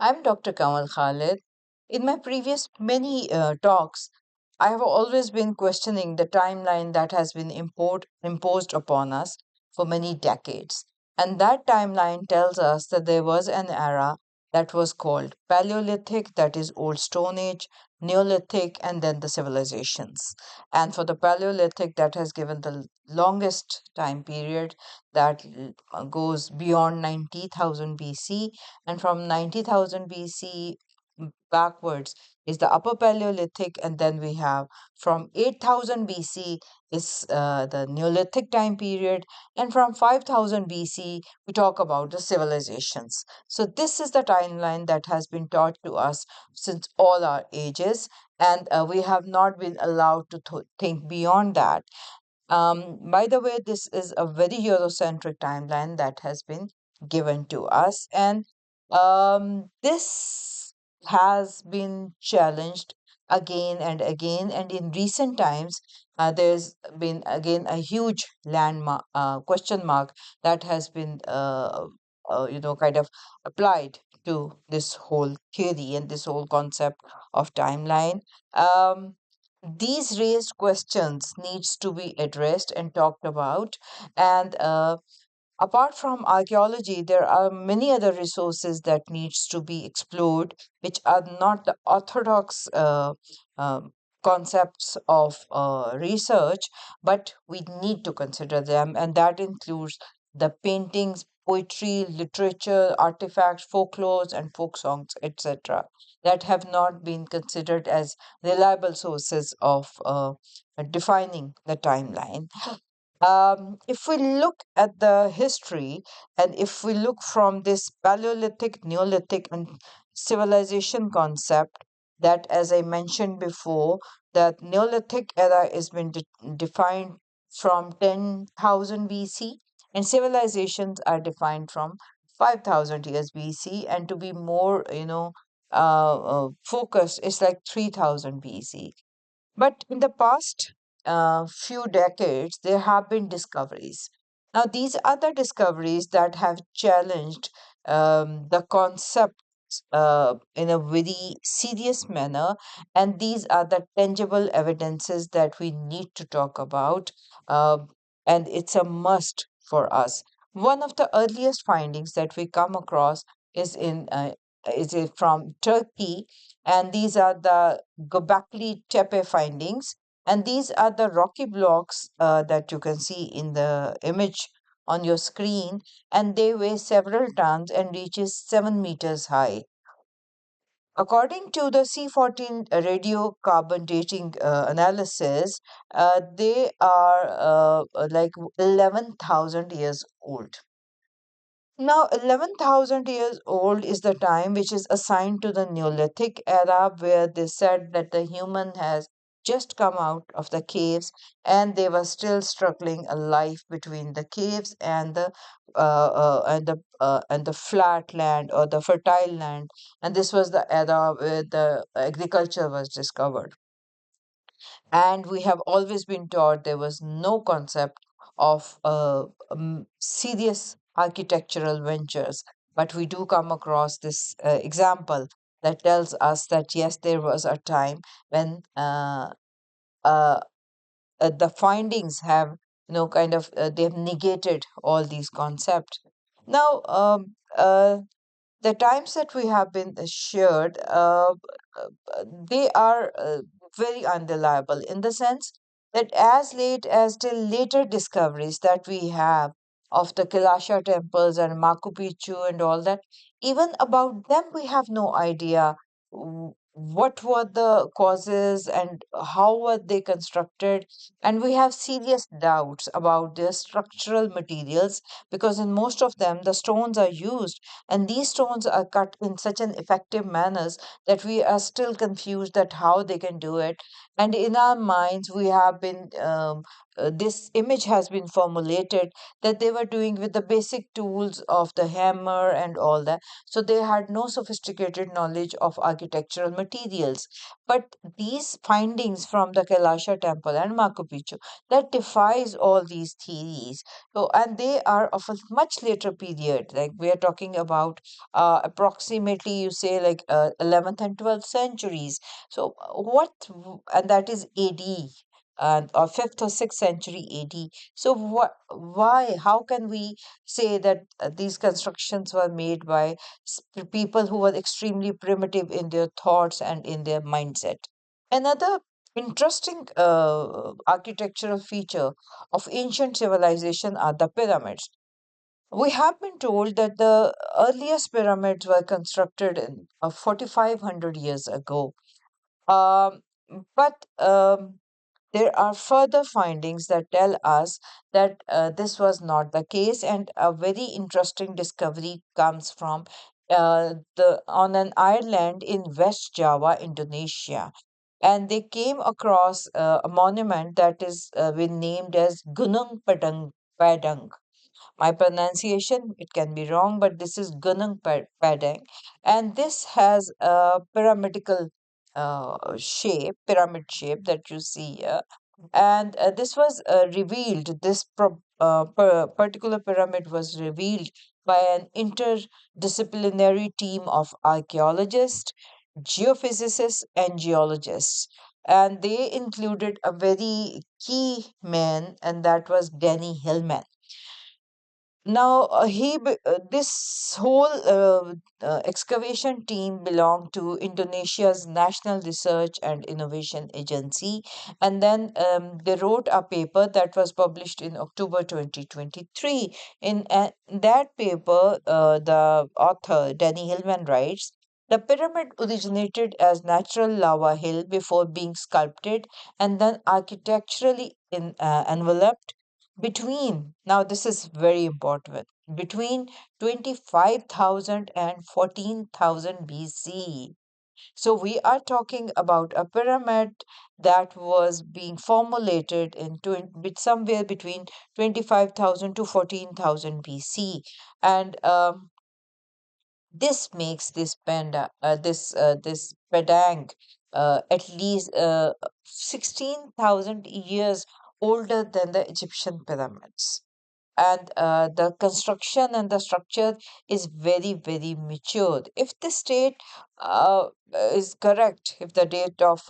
I'm Dr. Kanwal Khalid. In my previous many talks, I have always been questioning the timeline that has been imposed upon us for many decades. And that timeline tells us that there was an era that was called Paleolithic, that is Old Stone Age, Neolithic, and then the civilizations. And for the Paleolithic, that has given the longest time period that goes beyond 90,000 BC, and from 90,000 BC backwards is the Upper Paleolithic, and then we have from 8,000 BC is the Neolithic time period, and from 5,000 BC we talk about the civilizations. So this is the timeline that has been taught to us since all our ages, and we have not been allowed to think beyond that. By the way, this is a very Eurocentric timeline that has been given to us, and this has been challenged again and again. And in recent times, there's been again a huge landmark question mark that has been, kind of applied to this whole theory and this whole concept of timeline. Um, these raised questions needs to be addressed and talked about, and apart from archaeology, there are many other resources that needs to be explored, which are not the orthodox um, concepts of research, but we need to consider them, and that includes the paintings, poetry, literature, artifacts, folklores, and folk songs, etc., that have not been considered as reliable sources of defining the timeline. If we look at the history, and if we look from this Paleolithic, Neolithic, and civilization concept, that as I mentioned before, that Neolithic era has been defined from 10,000 BC, and civilizations are defined from 5,000 years BC, and to be more, focused, it's like 3,000 BC. But in the past few decades, there have been discoveries. Now, these are the discoveries that have challenged the concept in a very serious manner, and these are the tangible evidences that we need to talk about, uh, and it's a must for us. One of the earliest findings that we come across is from Turkey, and these are the Göbekli Tepe findings, and these are the rocky blocks that you can see in the image on your screen, and they weigh several tons and reaches 7 meters high. According to the C14 radiocarbon dating analysis, they are like 11,000 years old. Now, 11,000 years old is the time which is assigned to the Neolithic era, where they said that the human has just come out of the caves, and they were still struggling alive between the caves and the flat land or the fertile land, and this was the era where the agriculture was discovered. And we have always been taught there was no concept of serious architectural ventures. But we do come across this example that tells us that yes, there was a time when uh, the findings have, they've negated all these concepts. Now, the times that we have been shared, they are very unreliable in the sense that as late as till later discoveries that we have of the Kilasha temples and Machu Picchu and all that, even about them we have no idea what were the causes and how were they constructed, and we have serious doubts about their structural materials, because in most of them the stones are used, and these stones are cut in such an effective manners that we are still confused that how they can do it. And in our minds we have been this image has been formulated that they were doing with the basic tools of the hammer and all that, so they had no sophisticated knowledge of architectural materials. But these findings from the Kailasha temple and Machu Picchu that defies all these theories. So, and they are of a much later period. Like we are talking about approximately, you say, like 11th and 12th centuries. So, and that is AD. And or 5th or 6th century AD. So why? How can we say that these constructions were made by people who were extremely primitive in their thoughts and in their mindset? Another interesting architectural feature of ancient civilization are the pyramids. We have been told that the earliest pyramids were constructed in 4,500 years ago. Um, but there are further findings that tell us that this was not the case, and a very interesting discovery comes from the on an island in West Java, Indonesia, and they came across a monument that is been named as Gunung Padang. My pronunciation, it can be wrong, but this is Gunung Padang, and this has a pyramid shape that you see here. And this was revealed, particular pyramid was revealed by an interdisciplinary team of archaeologists, geophysicists, and geologists. And they included a very key man, and that was Danny Hillman. Now, this whole excavation team belonged to Indonesia's National Research and Innovation Agency, and then they wrote a paper that was published in October 2023. In that paper, the author Danny Hillman writes. The pyramid originated as natural lava hill before being sculpted and then architecturally enveloped now this is very important, between 25,000 and 14,000 BC. So we are talking about a pyramid that was being formulated in somewhere between 25,000 to 14,000 BC. And this makes this Padang at least 16,000 years older than the Egyptian pyramids. And the construction and the structure is very matured. If the state uh, is correct, if the date of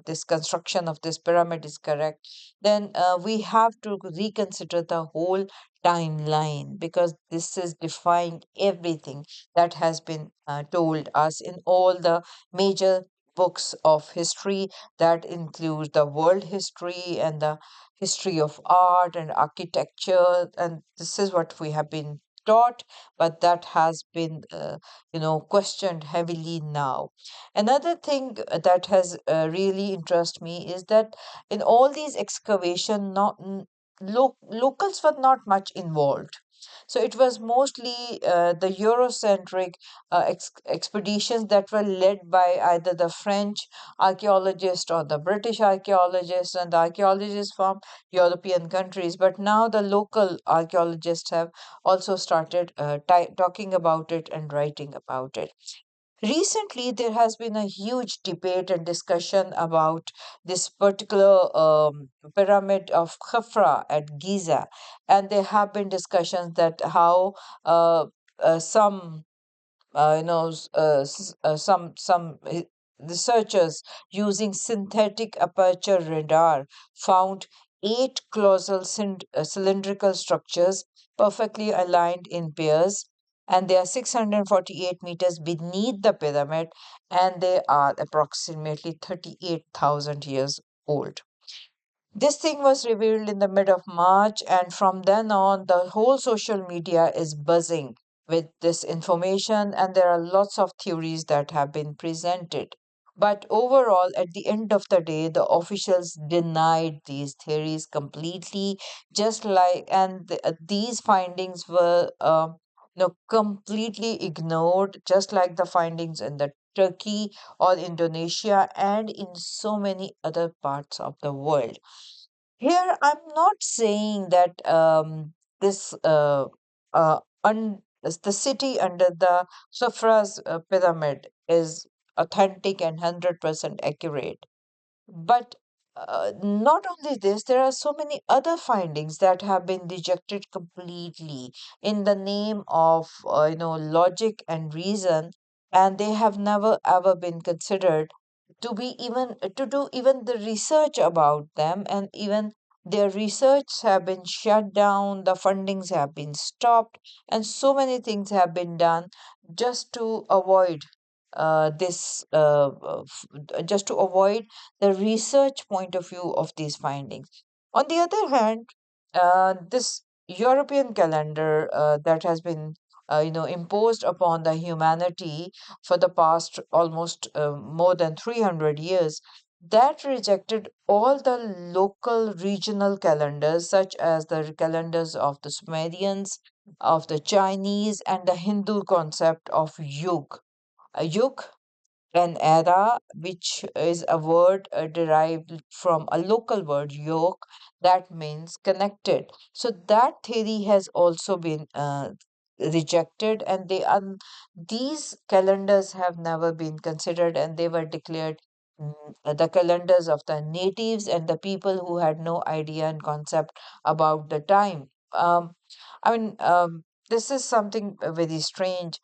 this construction of this pyramid is correct, then we have to reconsider the whole timeline, because this is defying everything that has been told us in all the major books of history, that includes the world history and the history of art and architecture, and this is what we have been taught, but that has been questioned heavily now. Another thing that has really interested me is that in all these excavation, locals were not much involved. So it was mostly the Eurocentric expeditions that were led by either the French archaeologists or the British archaeologists, and the archaeologists from European countries. But now the local archaeologists have also started talking about it and writing about it. Recently, there has been a huge debate and discussion about this particular pyramid of Khafra at Giza, and there have been discussions that how uh, some researchers using synthetic aperture radar found eight colossal cylindrical structures perfectly aligned in pairs, and they are 648 meters beneath the pyramid, and they are approximately 38,000 years old. This thing was revealed in the mid of March, and from then on, the whole social media is buzzing with this information, and there are lots of theories that have been presented. But overall, at the end of the day, the officials denied these theories completely, and these findings were completely ignored, just like the findings in the Turkey or Indonesia and in so many other parts of the world. Here, I'm not saying that this the city under the Sufra's pyramid is authentic and 100% accurate. But not only this, there are so many other findings that have been rejected completely in the name of logic and reason, and they have never ever been considered to be even to do even the research about them, and even their research have been shut down, the fundings have been stopped, and so many things have been done just to avoid just to avoid the research point of view of these findings. On the other hand, this European calendar that has been imposed upon the humanity for the past almost more than 300 years, that rejected all the local regional calendars, such as the calendars of the Sumerians, of the Chinese, and the Hindu concept of yug. A yug, an era, which is a word derived from a local word, yoke, that means connected. So that theory has also been rejected, and these calendars have never been considered, and they were declared the calendars of the natives and the people who had no idea and concept about the time. I mean, this is something very strange.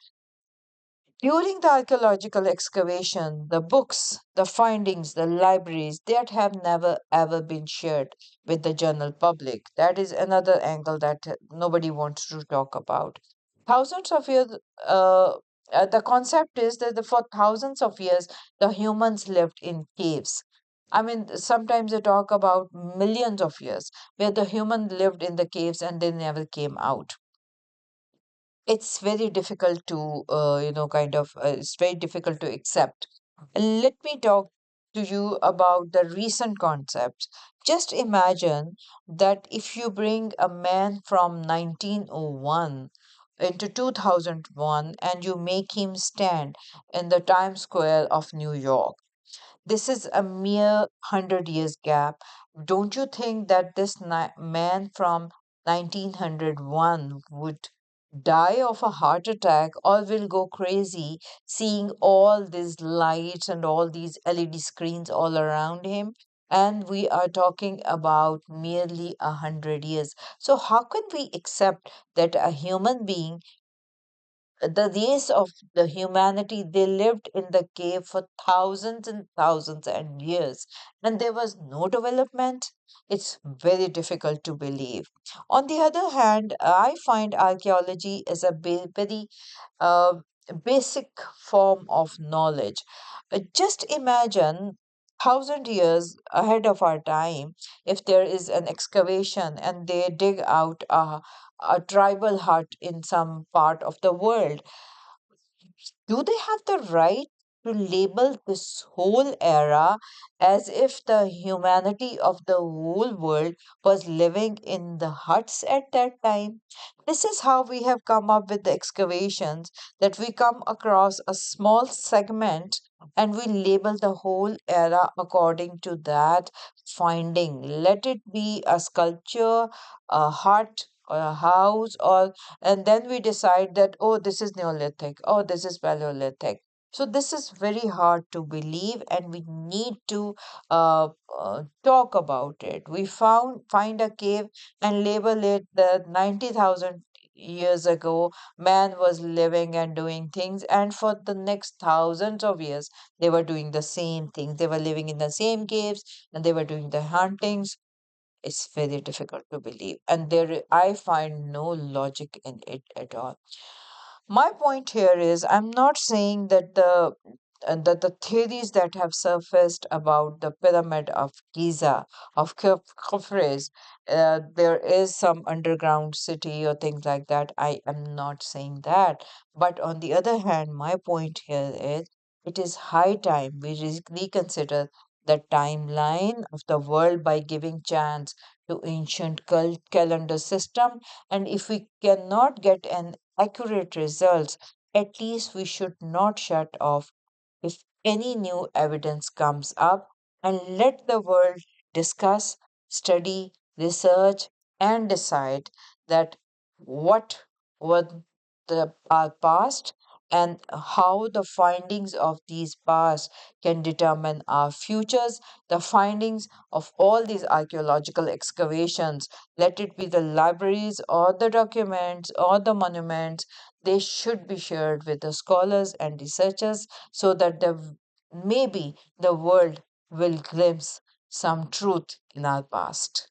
During the archaeological excavation, the books, the findings, the libraries that have never ever been shared with the general public. That is another angle that nobody wants to talk about. Thousands of years, uh, the concept is that for thousands of years, the humans lived in caves. I mean, sometimes they talk about millions of years where the human lived in the caves and they never came out. It's very difficult to it's very difficult to accept. Let me talk to you about the recent concepts. Just imagine that if you bring a man from 1901 into 2001 and you make him stand in the Times Square of New York, this is a mere 100 years gap. Don't you think that this man from 1901 would die of a heart attack or will go crazy seeing all these lights and all these LED screens all around him? And we are talking about merely 100 years. So, how can we accept that a human being, the race of the humanity, they lived in the cave for thousands and thousands and years, and there was no development? It's very difficult to believe. On the other hand, I find archaeology is a very uh, basic form of knowledge. Just imagine 1,000 years ahead of our time, if there is an excavation and they dig out a tribal hut in some part of the world, do they have the right to label this whole era as if the humanity of the whole world was living in the huts at that time? This is how we have come up with the excavations, that we come across a small segment and we label the whole era according to that finding. Let it be a sculpture, a hut, or a house, or and then we decide that, oh, this is Neolithic, oh, this is Paleolithic. So this is very hard to believe, and we need to talk about it. We find a cave and label it that 90,000 years ago man was living and doing things, and for the next thousands of years they were doing the same things. They were living in the same caves and they were doing the huntings. It's very difficult to believe, and I find no logic in it at all. My point here is, I'm not saying that the theories that have surfaced about the pyramid of Giza, of Khafres, there is some underground city or things like that. I am not saying that. But on the other hand, my point here is, it is high time we reconsider the timeline of the world by giving chance to ancient calendar system. And if we cannot get an accurate results, at least we should not shut off if any new evidence comes up, and let the world discuss, study, research, and decide that what was our past and how the findings of these past can determine our futures. The findings of all these archaeological excavations, let it be the libraries or the documents or the monuments, they should be shared with the scholars and researchers so that maybe the world will glimpse some truth in our past.